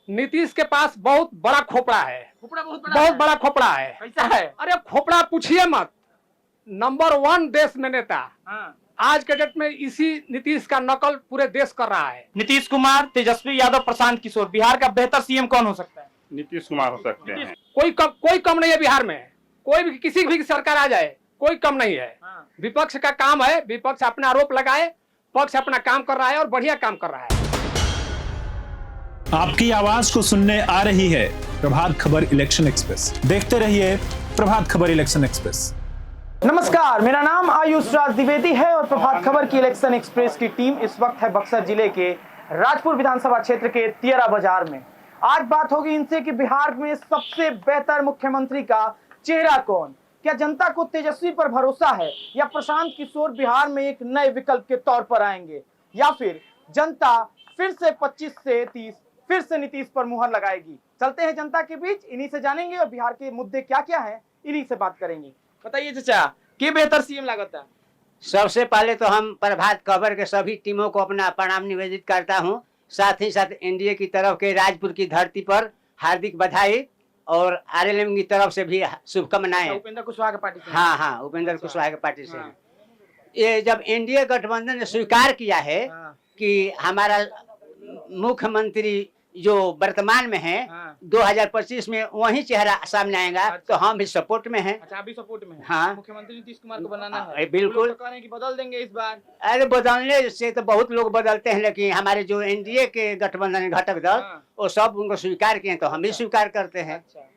नीतीश के पास बहुत बड़ा खोपड़ा है। खोपड़ा बहुत बड़ा खोपड़ा है। कैसा है? अरे खोपड़ा पूछिए मत। नंबर 1 देश में नेता। हाँ। आज के डेट में इसी नीतीश का नकल पूरे देश कर रहा है। नीतीश कुमार, तेजस्वी यादव, प्रशांत किशोर, बिहार का बेहतर सीएम कौन हो सकता है? नीतीश कुमार हो सकते हैं। कोई कम नहीं है बिहार में। कोई भी किसी भी सरकार आ जाए कोई कम नहीं है। हाँ। विपक्ष का काम है, विपक्ष अपना आरोप लगाए, पक्ष अपना काम कर रहा है और बढ़िया काम कर रहा है। आपकी आवाज को सुनने आ रही है प्रभात खबर इलेक्शन एक्सप्रेस। देखते रहिए प्रभात खबर इलेक्शन एक्सप्रेस। नमस्कार, मेरा नाम आयुष राज द्विवेदी है और प्रभात खबर की इलेक्शन एक्सप्रेस की टीम इस वक्त है बक्सर जिले के राजपुर विधानसभा क्षेत्र के तियरा बाजार में। आज बात होगी इनसे कि बिहार में सबसे बेहतर मुख्यमंत्री का चेहरा कौन। क्या जनता को तेजस्वी पर भरोसा है या प्रशांत किशोर बिहार में एक नए विकल्प के तौर पर आएंगे, या फिर जनता फिर से 25 से 30 फिर से नीतीश पर मुहर लगाएगी। चलते हैं जनता के बीच, इन्हीं से जानेंगे और बिहार के मुद्दे क्या क्या हैं इन्हीं से बात करेंगे। बताइए चाचा, के बेहतर सीएम लागत है? सबसे पहले तो हम प्रभात खबर के सभी टीमों को अपना प्रणाम निवेदित करता हूं। साथ ही साथ एनडीए की तरफ के राजपुर की धरती पर हार्दिक बधाई और आरएलएम की तरफ से भी शुभकामनाएं। उपेंद्र कुशवाहा की पार्टी से? हाँ, उपेंद्र कुशवाहा की पार्टी से। हाँ। ये जब एनडीए गठबंधन ने स्वीकार किया है हाँ। कि हमारा मुख्यमंत्री जो वर्तमान में है, हाँ। 2025 में वही चेहरा सामने आएगा। अच्छा। तो हम भी सपोर्ट में हैं। अच्छा, आप भी सपोर्ट में हैं? हाँ। मुख्यमंत्री नीतीश कुमार को बनाना है? बिल्कुल। तो कह रहे हैं कि बदल देंगे इस बार। अरे बदलने से तो बहुत लोग बदलते हैं, लेकिन हमारे जो एनडीए के गठबंधन घटक दल हाँ। वो सब उनको स्वीकार किए, तो हम भी स्वीकार करते हैं। अच्छा,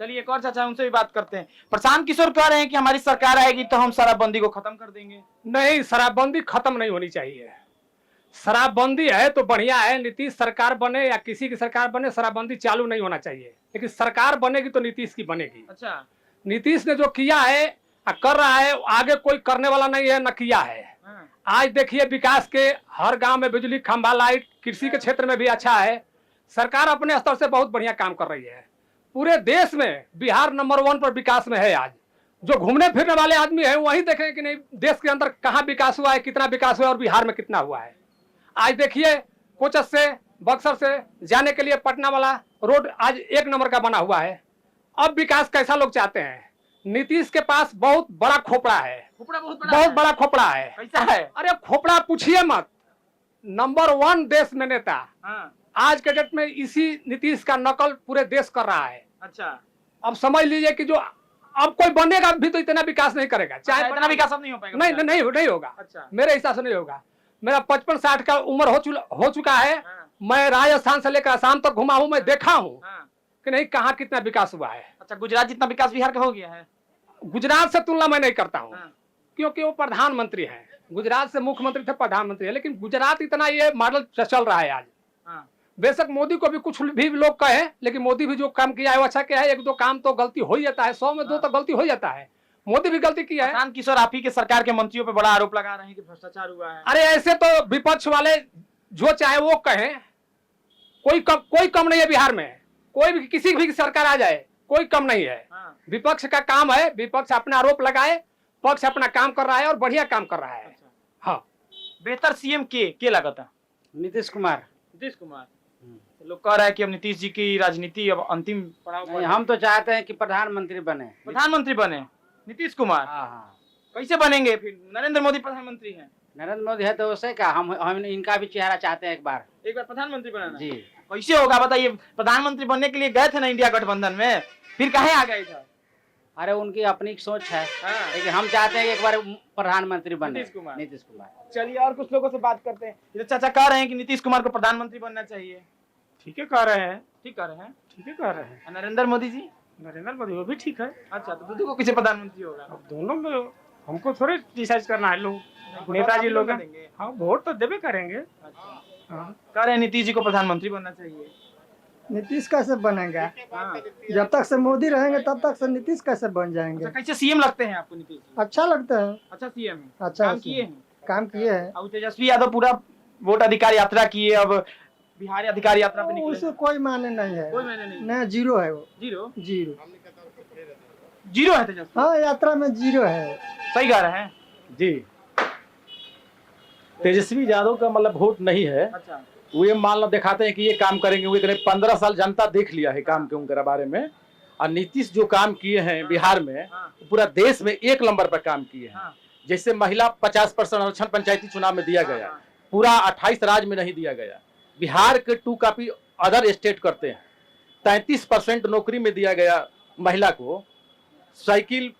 चलिए एक और चाचा उनसे भी बात करते हैं। प्रशांत किशोर कह रहे हैं कि हमारी सरकार आएगी तो हम शराबबंदी को खत्म कर देंगे। नहीं, शराबबंदी खत्म नहीं होनी चाहिए। शराबबंदी है तो बढ़िया है, नीतीश सरकार बने या किसी की सरकार बने, शराबबंदी चालू नहीं होना चाहिए। लेकिन सरकार बनेगी तो नीतीश की बनेगी। अच्छा। नीतीश ने जो किया है कर रहा है, आगे कोई करने वाला नहीं है, न किया है। हाँ। आज देखिए विकास के हर गांव में बिजली खंभा, लाइट, कृषि के क्षेत्र में भी अच्छा है। सरकार अपने स्तर से बहुत बढ़िया काम कर रही है। पूरे देश में बिहार नंबर 1 पर विकास में है। आज जो घूमने फिरने वाले आदमी है वही देखें कि नहीं देश के अंदर कहाँ विकास हुआ है, कितना विकास हुआ है और बिहार में कितना हुआ है। आज देखिए कोचस से बक्सर से जाने के लिए पटना वाला रोड आज 1 नंबर का बना हुआ है। अब विकास कैसा लोग चाहते हैं? नीतीश के पास बहुत बड़ा खोपड़ा है। खोपड़ा बहुत बड़ा खोपड़ा है। कैसा है? अरे खोपड़ा पूछिए मत। नंबर 1 देश में नेता। हाँ। आज के डेट में इसी नीतीश का नकल पूरे देश कर रहा है। अच्छा। अब समझ लीजिए कि जो अब कोई बनेगा भी तो इतना विकास नहीं करेगा। चाहे इतना विकास अब नहीं हो पाएगा? नहीं होगा। अच्छा। मेरे हिसाब से नहीं होगा। मेरा 55-60 का उम्र हो चुका है। हाँ। मैं राजस्थान से लेकर आसाम तक घुमा हूं, मैं देखा हूं हाँ। कि नहीं कहाँ कितना विकास हुआ है। अच्छा, गुजरात जितना विकास बिहार का हो गया है? गुजरात से तुलना मैं नहीं करता हूँ। हाँ। क्योंकि वो प्रधानमंत्री हैं। गुजरात से मुख्यमंत्री थे, प्रधानमंत्री है, लेकिन गुजरात इतना ये मॉडल चल रहा है आज। हाँ। बेशक मोदी को भी कुछ भी लोग कहे, लेकिन मोदी भी जो काम किया है वो अच्छा किया है। 1-2 काम तो गलती हो ही जाता है, 100 में 2 तो गलती हो जाता है। मोदी भी गलती किया है। प्रशांत किशोर आप ही के सरकार के मंत्रियों पे बड़ा आरोप लगा रहे हैं कि भ्रष्टाचार हुआ है। अरे ऐसे तो विपक्ष वाले जो चाहे वो कहें, कोई कम नहीं है बिहार में। कोई भी किसी भी सरकार आ जाए कोई कम नहीं है। हाँ। विपक्ष का काम है, विपक्ष अपना आरोप लगाए, पक्ष अपना काम कर रहा है और बढ़िया काम कर रहा है। अच्छा। हाँ। बेहतर सीएम के लागत है? नीतीश कुमार। नीतीश कुमार। लोग कह रहे हैं कि अब नीतीश जी की राजनीति अब अंतिम पड़ाव पर है। हम तो चाहते हैं कि प्रधानमंत्री बने। प्रधानमंत्री बने नीतीश कुमार? हाँ। कैसे बनेंगे फिर? नरेंद्र मोदी प्रधानमंत्री हैं। नरेंद्र मोदी है तो उसे क्या, हम इनका भी चेहरा चाहते हैं एक बार प्रधानमंत्री बनाना जी। कैसे होगा बताइए? प्रधानमंत्री बनने के लिए गए थे ना इंडिया गठबंधन में, फिर काहे आ गए थे? अरे उनकी अपनी सोच है। हाँ। लेकिन हम चाहते हैं कि एक बार प्रधानमंत्री बने नीतीश कुमार। नीतीश कुमार। चलिए और कुछ लोगों से बात करते हैं। ये चाचा कह रहे हैं कि नीतीश कुमार को प्रधानमंत्री बनना चाहिए। ठीक है कह रहे हैं। ठीक कह रहे हैं? ठीक है कह रहे हैं। और नरेंद्र मोदी जी? नरेंद्र मोदी वो भी ठीक है। अच्छा, तो दोनों को किसे प्रधानमंत्री होगा? अब दोनों में हमको थोड़े डिसाइड करना है। लोग नेताजी लोग देंगे। हाँ, वोट तो देवे करेंगे। अच्छा। हाँ। कह रहे हैं नीतीश जी को प्रधानमंत्री बनना चाहिए। नीतीश कैसे बनेगा? हाँ। जब तक से मोदी रहेंगे तब तक से नीतीश कैसे बन जाएंगे? अच्छा, कैसे सीएम लगते हैं आपको नीतीश जी? अच्छा लगता है। अच्छा सीएम है। अच्छा काम किए हैं। काम किए हैं। अब तेजस्वी यादव पूरा वोट अधिकार यात्रा किए, अब बिहार अधिकार यात्रा पे निकले। उससे कोई माने नहीं है। कोई मायने नहीं। नहीं, जीरो है वो। जीरो है तेजस्वी? हाँ, यात्रा में जीरो है। सही कह रहे हैं जी। तेजस्वी यादव का मतलब वोट नहीं है, अच्छा वो ये मान लो दिखाते हैं कि ये काम करेंगे, वो इतने 15 साल जनता देख लिया है काम के उनके बारे में। और नीतीश जो काम किए हैं बिहार में, पूरा देश में 1 नंबर पर काम किए हैं। जैसे महिला 50% आरक्षण पंचायती चुनाव में दिया गया, पूरा 28 राज्य में नहीं दिया गया। बिहार के 2 कॉपी अदर स्टेट करते हैं। 33% नौकरी में दिया गया महिला को। साइकिल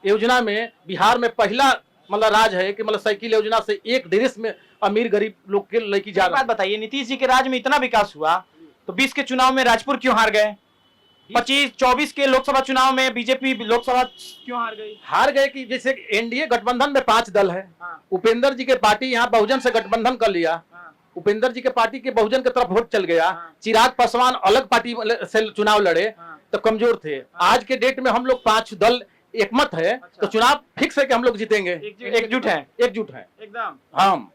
योजना में बिहार में पहला मतलब राज है कि मतलब साइकिल योजना से एक देश में अमीर गरीब लोग के लेके जा एक बात बताइए, नीतीश जी के राज में इतना विकास हुआ तो 20 के चुनाव में राजपुर क्यों हार गए? 25-24 के लोकसभा चुनाव में बीजेपी लोकसभा क्यों हार गई? हार गए कि जैसे एनडीए गठबंधन में 5 दल है। उपेंद्र जी के पार्टी यहाँ बहुजन से गठबंधन कर लिया। उपेंद्र जी के पार्टी के बहुजन की तरफ वोट चल गया। चिराग पासवान अलग पार्टी से चुनाव लड़े तो कमजोर थे। आज के डेट में हम लोग 5 दल एकमत है तो चुनाव फिक्स है कि हम लोग जीतेंगे। एकजुट है एकदम। हम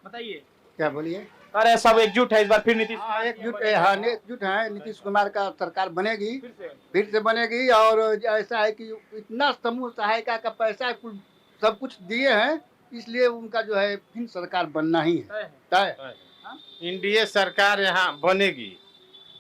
बताइए क्या बोलिए। अरे सब एकजुट है इस बार फिर नीतीश? हाँ एकजुट है। नीतीश कुमार का सरकार बनेगी, फिर से बनेगी। और ऐसा है कि इतना समूह सहायता का पैसा सब कुछ दिए हैं, इसलिए उनका जो है फिर सरकार बनना ही है तय। एनडीए सरकार यहाँ बनेगी,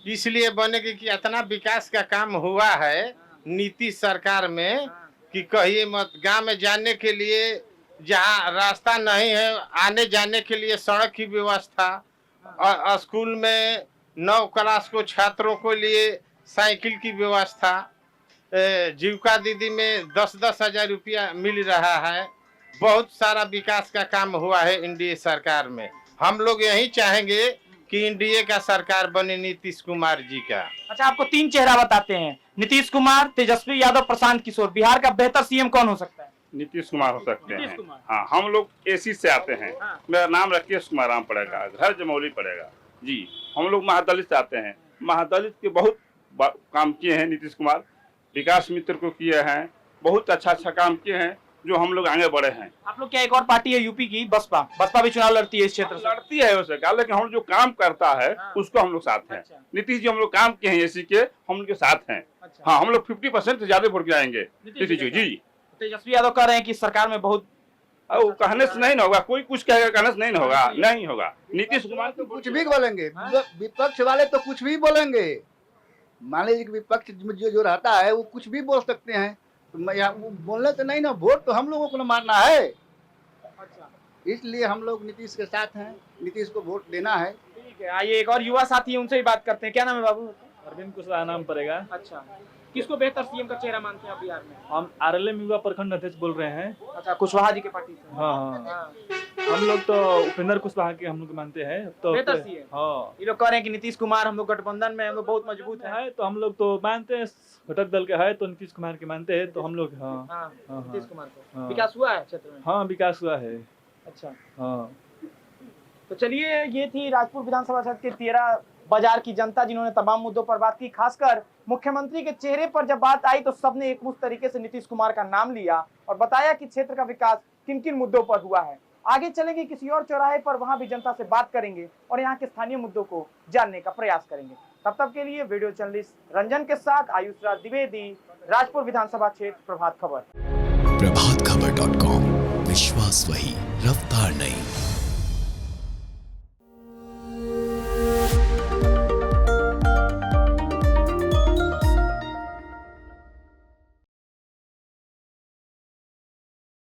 इसलिए बनेगी कि इतना विकास का काम हुआ है नीतीश सरकार में कि कहिए मत। गांव में जाने के लिए जहाँ रास्ता नहीं है, आने जाने के लिए सड़क की व्यवस्था, और स्कूल में 9 क्लास को छात्रों को लिए साइकिल की व्यवस्था, जीविका दीदी में 10-10 हजार रुपया मिल रहा है। बहुत सारा विकास का काम हुआ है एनडीए सरकार में। हम लोग यही चाहेंगे कि एनडीए का सरकार बने नीतीश कुमार जी का। अच्छा, आपको 3 चेहरा बताते हैं, नीतीश कुमार, तेजस्वी यादव, प्रशांत किशोर। बिहार का बेहतर सीएम कौन हो सकता है? नीतीश कुमार हो सकते हैं। हाँ, हम लोग एसी से आते हैं। मेरा नाम राकेश कुमार राम पड़ेगा, घर जमौली पड़ेगा जी। हम लोग महादलित से आते हैं। महादलित के बहुत काम किए हैं नीतीश कुमार। विकास मित्र को किए हैं, बहुत अच्छा काम किए हैं, जो हम लोग आगे बढ़े हैं। आप लोग क्या, एक और पार्टी है यूपी की बसपा भी चुनाव लड़ती है इस क्षेत्र से? लड़ती है उसे, लेकिन हम जो काम करता है उसको हम लोग साथ हैं। नीतीश जी हम लोग काम किए हैं एसी के, हम उनके साथ हैं। हाँ, हम लोग 50% से ज्यादा वोट गिराएंगे नीतीश जी। तेजस्वी यादव कह रहे हैं कि सरकार में बहुत, कहने से नहीं होगा, कोई कुछ कहेगा कहने से नहीं होगा। नीतीश कुमार तो कुछ भी बोलेंगे, विपक्ष वाले तो कुछ भी बोलेंगे। मान लीजिए कि विपक्ष जो रहता है वो कुछ भी बोल सकते हैं, तो बोलने से नहीं ना, वोट तो हम लोगों को मारना है। इसलिए हम लोग नीतीश के साथ हैं, नीतीश को वोट देना है। ठीक है, आइए एक और युवा साथी है, उनसे भी बात करते हैं। क्या नाम है बाबू? अरविंद कुशवाहा नाम पड़ेगा। अच्छा, किसको बेहतर सीएम का चेहरा मानते हैं आप बिहार में? हम आरएलएम युवा प्रखंड अध्यक्ष बोल रहे हैं। अच्छा, कुशवाहा जी के पार्टी से? हाँ। हम लोग तो उपेंद्र कुशवाहा के हम लोग मानते हैं तो बेहतर सीएम। हाँ, ये लोग कह रहे हैं कि नीतीश कुमार, हम लोग गठबंधन में हम लोग बहुत मजबूत है, तो हम लोग तो मानते हैं, घटक दल के है तो नीतीश कुमार के मानते हैं, तो हम लोग नीतीश कुमार को। विकास हुआ है क्षेत्र में? हाँ, विकास हुआ है। अच्छा, हाँ। तो चलिए, ये थी राजपुर विधानसभा क्षेत्र के 13 बाजार की जनता, जिन्होंने तमाम मुद्दों पर बात की। खासकर मुख्यमंत्री के चेहरे पर जब बात आई तो सबने एक मुश्त तरीके से नीतीश कुमार का नाम लिया और बताया कि क्षेत्र का विकास किन किन मुद्दों पर हुआ है। आगे चलेंगे किसी और चौराहे पर, वहां भी जनता से बात करेंगे और यहाँ के स्थानीय मुद्दों को जानने का प्रयास करेंगे। तब तक के लिए वीडियो जर्नलिस्ट रंजन के साथ आयुष राज द्विवेदी, राजपुर विधानसभा क्षेत्र, प्रभात खबर। प्रभातखबर.com, विश्वास वही, रफ्तार नहीं।